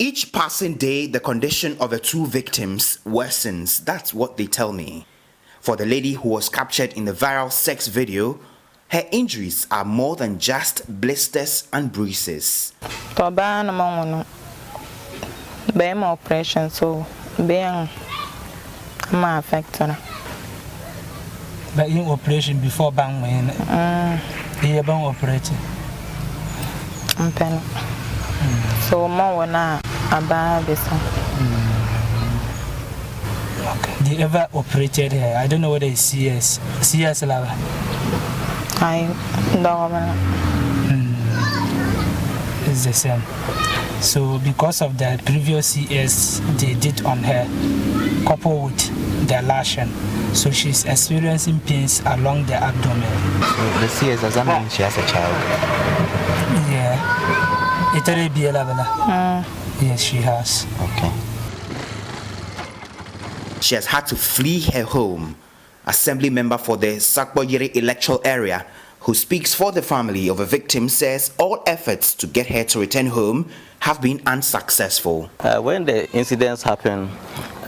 Each passing day, the condition of the two victims worsens. That's what they tell me. For the lady who was captured in the viral sex video, her injuries are more than just blisters and bruises. Operation, so being affected. But in operation before bang when he bang operating. So more now about this. Okay. They ever operated her? I don't know whether it's CS level. I don't know. It's the same. So because of the previous CS they did on her, coupled with the lashing, so she's experiencing pains along the abdomen. So the CS, does that mean she has a child? Yeah. It will be a level. Yes, she has. Okay. She has had to flee her home. Assembly member for the Sakboyere electoral area, who speaks for the family of a victim, says all efforts to get her to return home have been unsuccessful. When the incidents happened,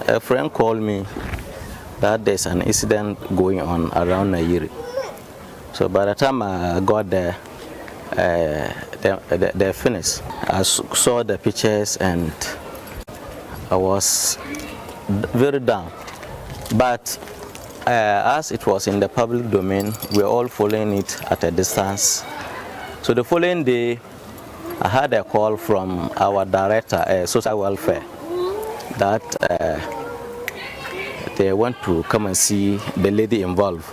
a friend called me that there's an incident going on around Nairi. So by the time I got there, they finished. I saw the pictures and I was very down. But as it was in the public domain, we were all following it at a distance. So the following day, I had a call from our director, social welfare, that they want to come and see the lady involved.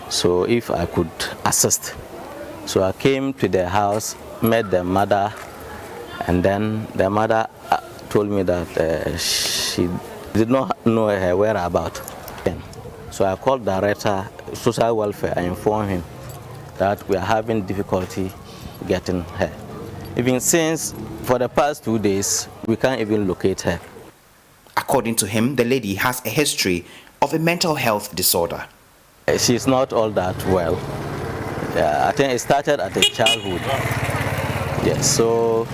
So if I could assist. So I came to the house, met the mother, and then the mother told me that she did not know her whereabouts. So I called the director, social welfare, and informed him that we are having difficulty getting her. Even since, for the past 2 days, we can't even locate her. According to him, the lady has a history of a mental health disorder. She's not all that well. I think it started at her childhood. Yes, so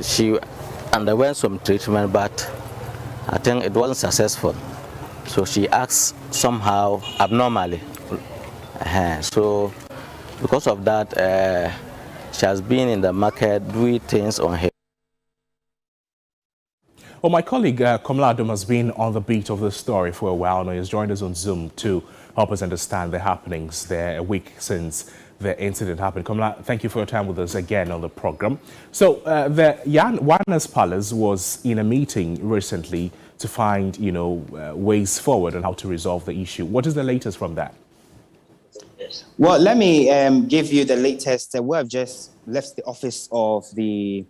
she underwent some treatment, but I think it wasn't successful. So she acts somehow abnormally. So because of that, she has been in the market doing things on her. Well, my colleague Komla Adum has been on the beat of this story for a while now. He has joined us on Zoom to help us understand the happenings there a week since the incident happened. Komla, thank you for your time with us again on the program. So the Warner's Palace was in a meeting recently to find, ways forward on how to resolve the issue. What is the latest from that? Well, let me give you the latest. We have just left the office of the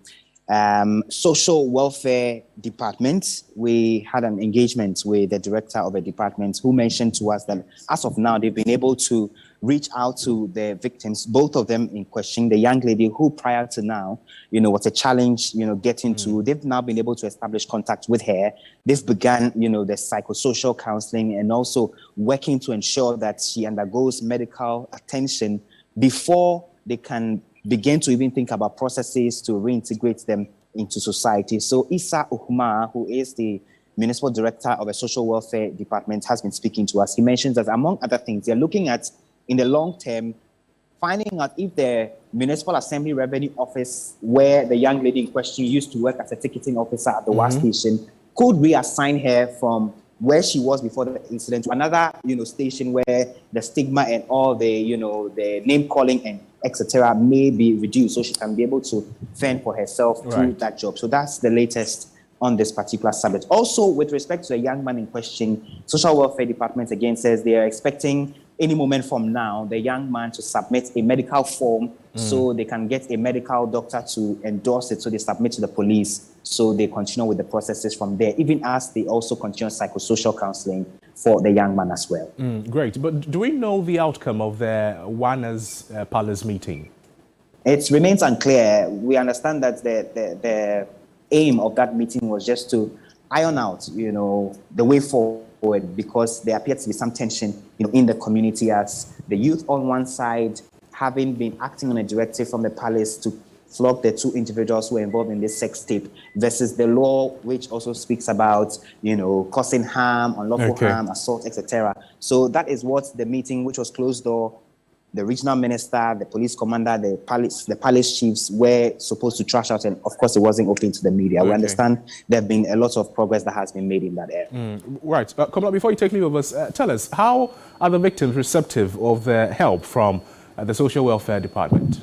social welfare department. We had an engagement with the director of the department who mentioned to us that as of now, they've been able to reach out to the victims, both of them in question, the young lady who prior to now, was a challenge, getting to, they've now been able to establish contact with her. They've begun, the psychosocial counseling and also working to ensure that she undergoes medical attention before they can begin to even think about processes to reintegrate them into society. So Issa Uhuma, who is the municipal director of a social welfare department, has been speaking to us. He mentions that among other things, they're looking at, in the long term, finding out if the municipal assembly revenue office, where the young lady in question used to work as a ticketing officer at the WAS station, could reassign her from where she was before the incident to another, station where the stigma and all the, the name calling and etc. may be reduced, so she can be able to fend for herself through that job. So that's the latest on this particular subject. Also, with respect to the young man in question, Social Welfare Department again says they are expecting any moment from now the young man to submit a medical form so they can get a medical doctor to endorse it, so they submit to the police, so they continue with the processes from there, even as they also continue psychosocial counseling for the young man as well. Great, but do we know the outcome of the Warner's Palace meeting? It remains unclear. We understand that the aim of that meeting was just to iron out, the way forward, because there appears to be some tension, in the community, as the youth on one side, having been acting on a directive from the palace to flog the two individuals who were involved in this sex tape versus the law, which also speaks about, causing harm, unlawful harm, assault, etc. So that is what the meeting, which was closed door, the regional minister, the police commander, the palace chiefs were supposed to trash out, and of course it wasn't open to the media. We understand there have been a lot of progress that has been made in that area. Right. Kamala, before you take leave of us, tell us, how are the victims receptive of the help from the social welfare department?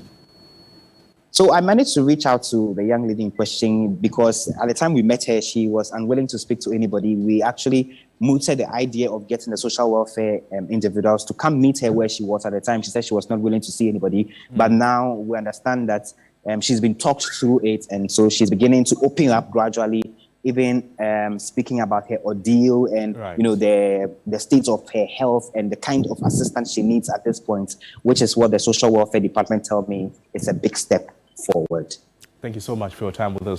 So I managed to reach out to the young lady in question because at the time we met her, she was unwilling to speak to anybody. We actually mooted the idea of getting the social welfare individuals to come meet her where she was at the time. She said she was not willing to see anybody, but now we understand that she's been talked through it, and so she's beginning to open up gradually, even speaking about her ordeal and the state of her health and the kind of assistance she needs at this point, which is what the social welfare department tell me is a big step forward. Thank you so much for your time with us.